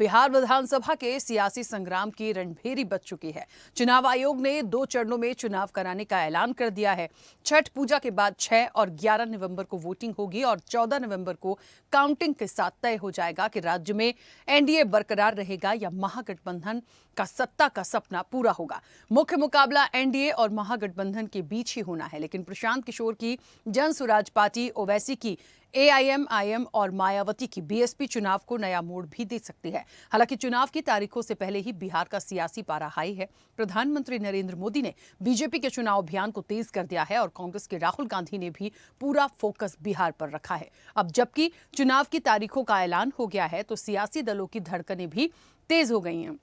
बिहार विधानसभा के सियासी संग्राम की रणभेरी बज चुकी है। चुनाव आयोग ने 2 चरणों में चुनाव कराने का ऐलान कर दिया है। छठ पूजा के बाद 6 और 11 नवंबर को वोटिंग होगी और 14 नवंबर को काउंटिंग के साथ तय हो जाएगा कि राज्य में एनडीए बरकरार रहेगा या महागठबंधन का सत्ता का सपना पूरा होगा। मुख्य मुकाबला एनडीए और महागठबंधन के बीच ही होना है, लेकिन प्रशांत किशोर की जन स्वराज पार्टी, ओवैसी की एआईएमआईएम और मायावती की बीएसपी चुनाव को नया मोड़ भी दे सकती है। हालांकि चुनाव की तारीखों से पहले ही बिहार का सियासी पारा हाई है। प्रधानमंत्री नरेंद्र मोदी ने बीजेपी के चुनाव अभियान को तेज कर दिया है और कांग्रेस के राहुल गांधी ने भी पूरा फोकस बिहार पर रखा है। अब जबकि चुनाव की तारीखों का ऐलान हो गया है तो सियासी दलों की धड़कनें भी तेज हो गई हैं।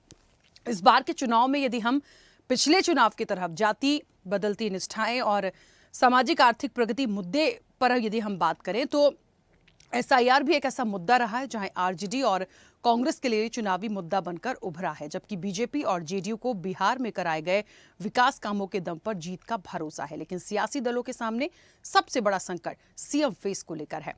इस बार के चुनाव में यदि हम पिछले चुनाव की तरह जाति, बदलती निष्ठाएं और सामाजिक आर्थिक प्रगति मुद्दे पर यदि हम बात करें तो एसआईआर भी एक ऐसा मुद्दा रहा है जहां आरजेडी और कांग्रेस के लिए चुनावी मुद्दा बनकर उभरा है, जबकि बीजेपी और जेडीयू को बिहार में कराए गए विकास कामों के दम पर जीत का भरोसा है। लेकिन सियासी दलों के सामने सबसे बड़ा संकट सीएम फेस को लेकर है।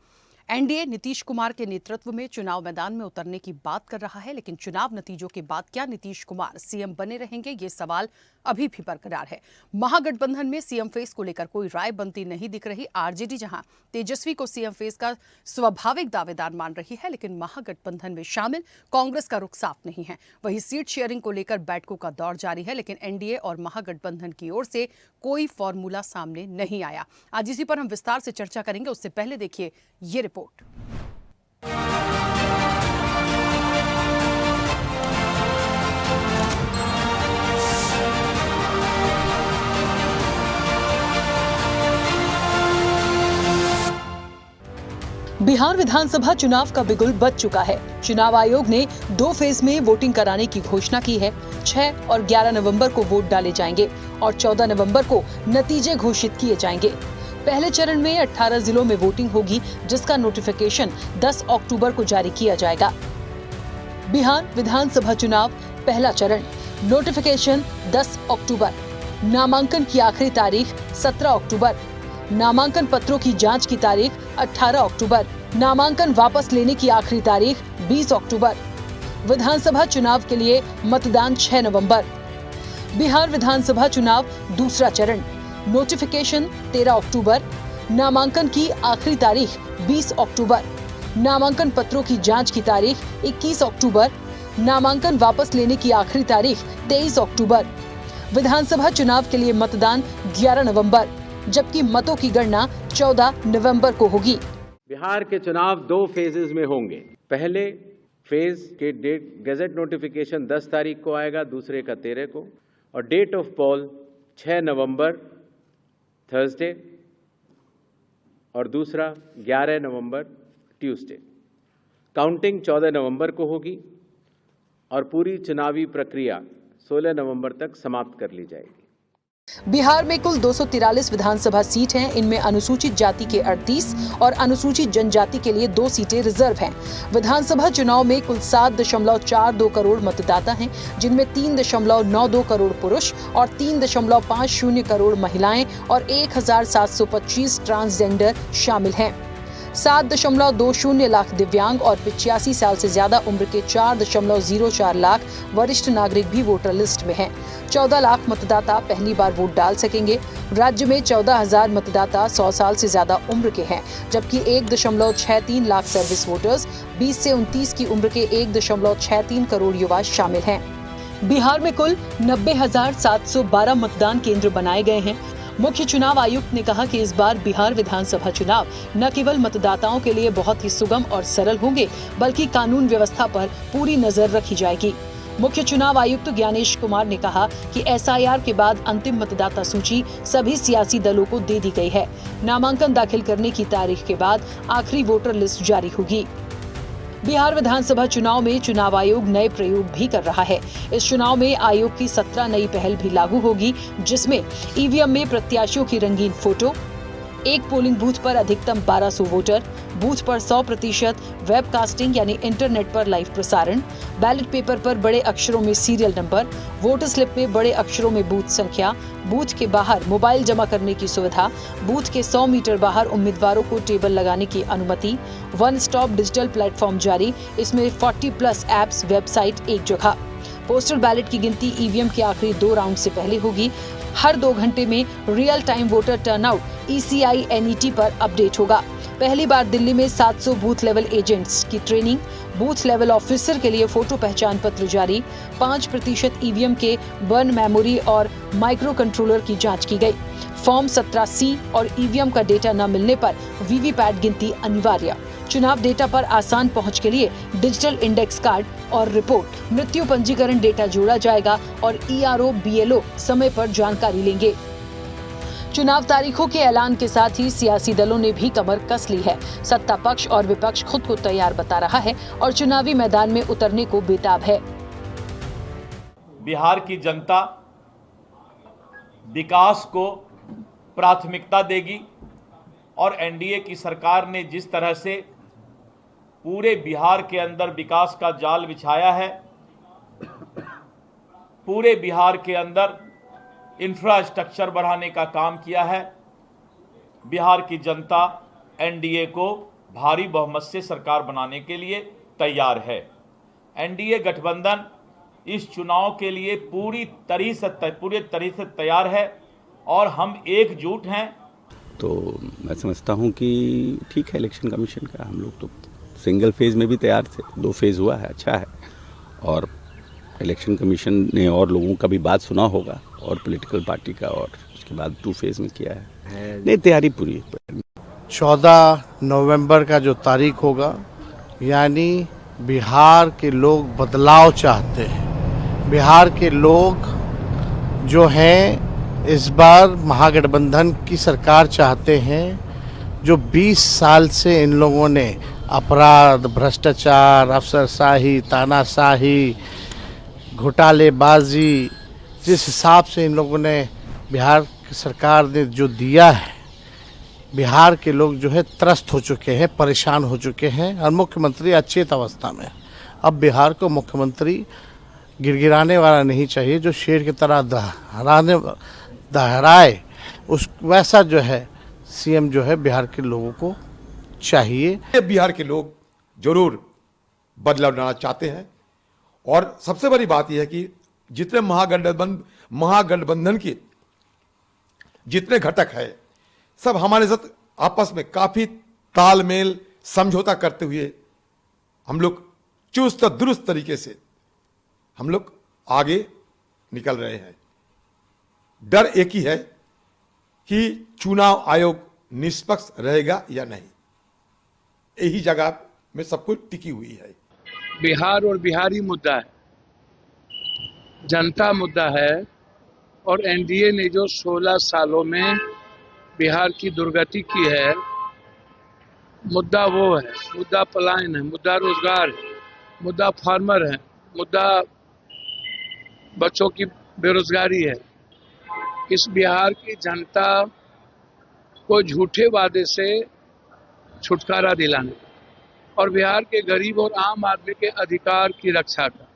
एनडीए नीतीश कुमार के नेतृत्व में चुनाव मैदान में उतरने की बात कर रहा है, लेकिन चुनाव नतीजों के बाद क्या नीतीश कुमार सीएम बने रहेंगे, ये सवाल अभी भी बरकरार है। महागठबंधन में सीएम फेस को लेकर कोई राय बनती नहीं दिख रही। आरजेडी जहां तेजस्वी को सीएम फेस का स्वाभाविक दावेदार मान रही है, लेकिन महागठबंधन में शामिल कांग्रेस का रुख साफ नहीं है। वहीं सीट शेयरिंग को लेकर बैठकों का दौर जारी है, लेकिन एनडीए और महागठबंधन की ओर से कोई फॉर्मूला सामने नहीं आया। आज इसी पर हम विस्तार से चर्चा करेंगे। उससे पहले देखिए ये रिपोर्ट। बिहार विधानसभा चुनाव का बिगुल बज चुका है। चुनाव आयोग ने 2 फेज में वोटिंग कराने की घोषणा की है। 6 और 11 नवंबर को वोट डाले जाएंगे और 14 नवंबर को नतीजे घोषित किए जाएंगे। पहले चरण में 18 जिलों में वोटिंग होगी, जिसका नोटिफिकेशन 10 अक्टूबर को जारी किया जाएगा। बिहार विधानसभा चुनाव पहला चरण, नोटिफिकेशन 10 अक्टूबर, नामांकन की आखिरी तारीख 17 अक्टूबर, नामांकन पत्रों की जांच की तारीख 18 अक्टूबर, नामांकन वापस लेने की आखिरी तारीख 20 अक्टूबर। विधानसभा चुनाव के लिए मतदान 6 नवंबर। बिहार विधानसभा चुनाव दूसरा चरण, नोटिफिकेशन 13 अक्टूबर, नामांकन की आखिरी तारीख 20 अक्टूबर, नामांकन पत्रों की जांच की तारीख 21 अक्टूबर, नामांकन वापस लेने की आखिरी तारीख 23 अक्टूबर। विधानसभा चुनाव के लिए मतदान 11 नवंबर, जबकि मतों की गणना 14 नवंबर को होगी। बिहार के चुनाव 2 फेजेस में होंगे। पहले फेज के डेट गैजेट नोटिफिकेशन 10 तारीख को आएगा, दूसरे का 13 को, और date of poll 6 November Thursday और दूसरा 11 नवंबर ट्यूसडे। काउंटिंग 14 नवंबर को होगी और पूरी चुनावी प्रक्रिया 16 नवंबर तक समाप्त कर ली जाएगी। बिहार में कुल 243 विधानसभा सीट हैं। इनमें अनुसूचित जाति के 38 और अनुसूचित जनजाति के लिए 2 सीटें रिजर्व हैं। विधानसभा चुनाव में कुल 7.42 करोड़ मतदाता हैं, जिनमें 3.92 करोड़ पुरुष और 3.50 करोड़ महिलाएं और 1725 ट्रांसजेंडर शामिल हैं। 7.20 लाख दिव्यांग और 85 साल से ज्यादा उम्र के 4.04 लाख वरिष्ठ नागरिक भी वोटर लिस्ट में हैं। 14 लाख मतदाता पहली बार वोट डाल सकेंगे। राज्य में 14,000 मतदाता 100 साल से ज्यादा उम्र के हैं, जबकि 1.63 लाख सर्विस वोटर्स, 20 से 29 की उम्र के 1.63 करोड़ युवा शामिल हैं। बिहार में कुल 90,712 मतदान केंद्र बनाए गए हैं। मुख्य चुनाव आयुक्त ने कहा कि इस बार बिहार विधानसभा चुनाव न केवल मतदाताओं के लिए बहुत ही सुगम और सरल होंगे, बल्कि कानून व्यवस्था पर पूरी नजर रखी जाएगी। मुख्य चुनाव आयुक्त ज्ञानेश कुमार ने कहा कि एसआईआर के बाद अंतिम मतदाता सूची सभी सियासी दलों को दे दी गई है। नामांकन दाखिल करने की तारीख के बाद आखिरी वोटर लिस्ट जारी होगी। बिहार विधानसभा चुनाव में चुनाव आयोग नए प्रयोग भी कर रहा है। इस चुनाव में आयोग की 17 नई पहल भी लागू होगी, जिसमें ईवीएम में प्रत्याशियों की रंगीन फोटो, एक पोलिंग बूथ पर अधिकतम 1200 वोटर, बूथ पर 100% वेबकास्टिंग यानी इंटरनेट पर लाइव प्रसारण, बैलेट पेपर पर बड़े अक्षरों में सीरियल नंबर, वोटर स्लिप में बड़े अक्षरों में बूथ संख्या, बूथ के बाहर मोबाइल जमा करने की सुविधा, बूथ के 100 मीटर बाहर उम्मीदवारों को टेबल लगाने की अनुमति, वन स्टॉप डिजिटल प्लेटफॉर्म जारी, इसमें 40+ ऐप्स, वेबसाइट एक जगह। पोस्टल बैलेट की गिनती ईवीएम के आखिरी 2 राउंड से पहले होगी। हर 2 घंटे में real time voter turnout ECI NET पर अपडेट होगा। पहली बार दिल्ली में 700 बूथ लेवल एजेंट्स की ट्रेनिंग, बूथ लेवल ऑफिसर के लिए फोटो पहचान पत्र जारी, 5% ईवीएम के बर्न मेमोरी और माइक्रो कंट्रोलर की जांच की गई। फॉर्म 17C और ईवीएम का डेटा न मिलने पर वीवीपैट गिनती अनिवार्य। चुनाव डेटा पर आसान पहुंच के लिए डिजिटल इंडेक्स कार्ड और रिपोर्ट, मृत्यु पंजीकरण डेटा जोड़ा जाएगा और ERO BLO समय पर जानकारी लेंगे। चुनाव तारीखों के ऐलान के साथ ही सियासी दलों ने भी कमर कस ली है। सत्ता पक्ष और विपक्ष खुद को तैयार बता रहा है और चुनावी मैदान में उतरने को बेताब है। बिहार की जनता विकास को प्राथमिकता देगी और एनडीए की सरकार ने जिस तरह से पूरे बिहार के अंदर विकास का जाल बिछाया है, पूरे बिहार के अंदर इंफ्रास्ट्रक्चर बढ़ाने का काम किया है, बिहार की जनता एनडीए को भारी बहुमत से सरकार बनाने के लिए तैयार है। एनडीए गठबंधन इस चुनाव के लिए पूरी तरह से तैयार है और हम एकजुट हैं। तो मैं समझता हूं कि ठीक है, इलेक्शन कमीशन का हम लोग तो सिंगल फेज़ में भी तैयार थे, 2 फेज़ हुआ है, अच्छा है। और इलेक्शन कमीशन ने और लोगों का भी बात सुना होगा और पॉलिटिकल पार्टी का, और उसके बाद 2 फेज़ में किया है। नहीं, तैयारी पूरी है। 14 नवंबर का जो तारीख होगा, यानी बिहार के लोग बदलाव चाहते हैं। बिहार के लोग जो हैं इस बार महागठबंधन की सरकार चाहते हैं। जो 20 साल से इन लोगों ने अपराध, भ्रष्टाचार, अफसरशाही, तानाशाही, घोटालेबाजी, जिस हिसाब से इन लोगों ने बिहार की सरकार ने जो दिया है, बिहार के लोग जो है त्रस्त हो चुके हैं, परेशान हो चुके हैं और मुख्यमंत्री अचेत अवस्था में। अब बिहार को मुख्यमंत्री गिड़गिड़ाने वाला नहीं चाहिए, जो शेर की तरह दहराए, उस वैसा जो है सीएम जो है बिहार के लोगों को चाहिए। बिहार के लोग जरूर बदलाव लाना चाहते हैं और सबसे बड़ी बात यह है कि जितने महागठबंधन के जितने घटक है, सब हमारे साथ आपस में काफी तालमेल समझौता करते हुए हम लोग चुस्त दुरुस्त तरीके से हम लोग आगे निकल रहे हैं। डर एक ही है कि चुनाव आयोग निष्पक्ष रहेगा या नहीं, यही जगह में सब कुछ टिकी हुई है। बिहार और बिहारी मुद्दा है, जनता मुद्दा है और एनडीए ने जो 16 सालों में बिहार की दुर्गति की है, मुद्दा वो है। मुद्दा पलायन है, मुद्दा रोजगार है, मुद्दा फार्मर है, मुद्दा बच्चों की बेरोजगारी है। इस बिहार की जनता को झूठे वादे से छुटकारा दिलाने और बिहार के गरीब और आम आदमी के अधिकार की रक्षा का।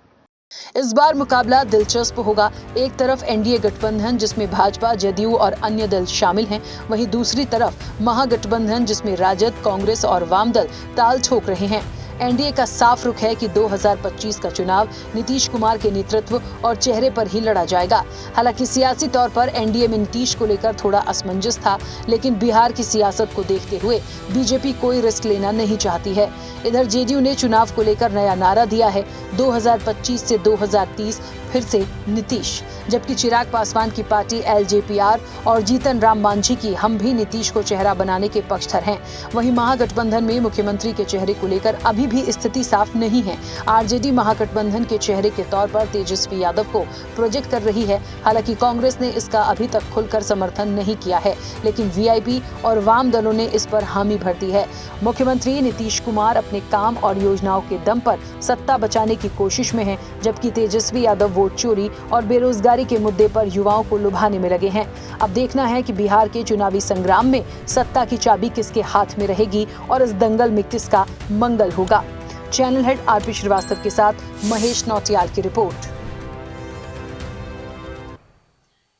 इस बार मुकाबला दिलचस्प होगा। एक तरफ एनडीए गठबंधन जिसमें भाजपा, जदयू और अन्य दल शामिल हैं, वहीं दूसरी तरफ महागठबंधन जिसमें राजद, कांग्रेस और वाम दल ताल ठोक रहे हैं। एनडीए का साफ रुख है कि 2025 का चुनाव नीतीश कुमार के नेतृत्व और चेहरे पर ही लड़ा जाएगा। हालांकि सियासी तौर पर एनडीए में नीतीश को लेकर थोड़ा असमंजस था, लेकिन बिहार की सियासत को देखते हुए बीजेपी कोई रिस्क लेना नहीं चाहती है। इधर जेडीयू ने चुनाव को लेकर नया नारा दिया है, 2025 से 2030 फिर से नीतीश। जबकि चिराग पासवान की पार्टी LJPR और जीतन राम मांझी की हम भी नीतीश को चेहरा बनाने के पक्षधर हैं। वहीं महागठबंधन में मुख्यमंत्री के चेहरे को लेकर अभी अभी भी स्थिति साफ नहीं है। आरजेडी महागठबंधन के चेहरे के तौर पर तेजस्वी यादव को प्रोजेक्ट कर रही है। हालांकि कांग्रेस ने इसका अभी तक खुलकर समर्थन नहीं किया है, लेकिन वीआईपी और वाम दलों ने इस पर हामी भर दी है। मुख्यमंत्री नीतीश कुमार अपने काम और योजनाओं के दम पर सत्ता बचाने की कोशिश में हैं, जबकि तेजस्वी यादव वोट चोरी और बेरोजगारी के मुद्दे पर युवाओं को लुभाने में लगे हैं। अब देखना है कि बिहार के चुनावी संग्राम में सत्ता की चाबी किसके हाथ में रहेगी और इस दंगल में किसका मंगल होगा। चैनल हेड आरपी श्रीवास्तव के साथ महेश नौटियाल की रिपोर्ट।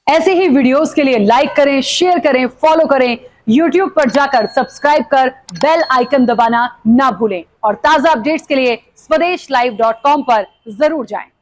ऐसे ही वीडियोस के लिए लाइक करें, शेयर करें, फॉलो करें। YouTube पर जाकर सब्सक्राइब कर बेल आइकन दबाना ना भूलें और ताजा अपडेट्स के लिए स्वदेशलाइव.com पर जरूर जाएं।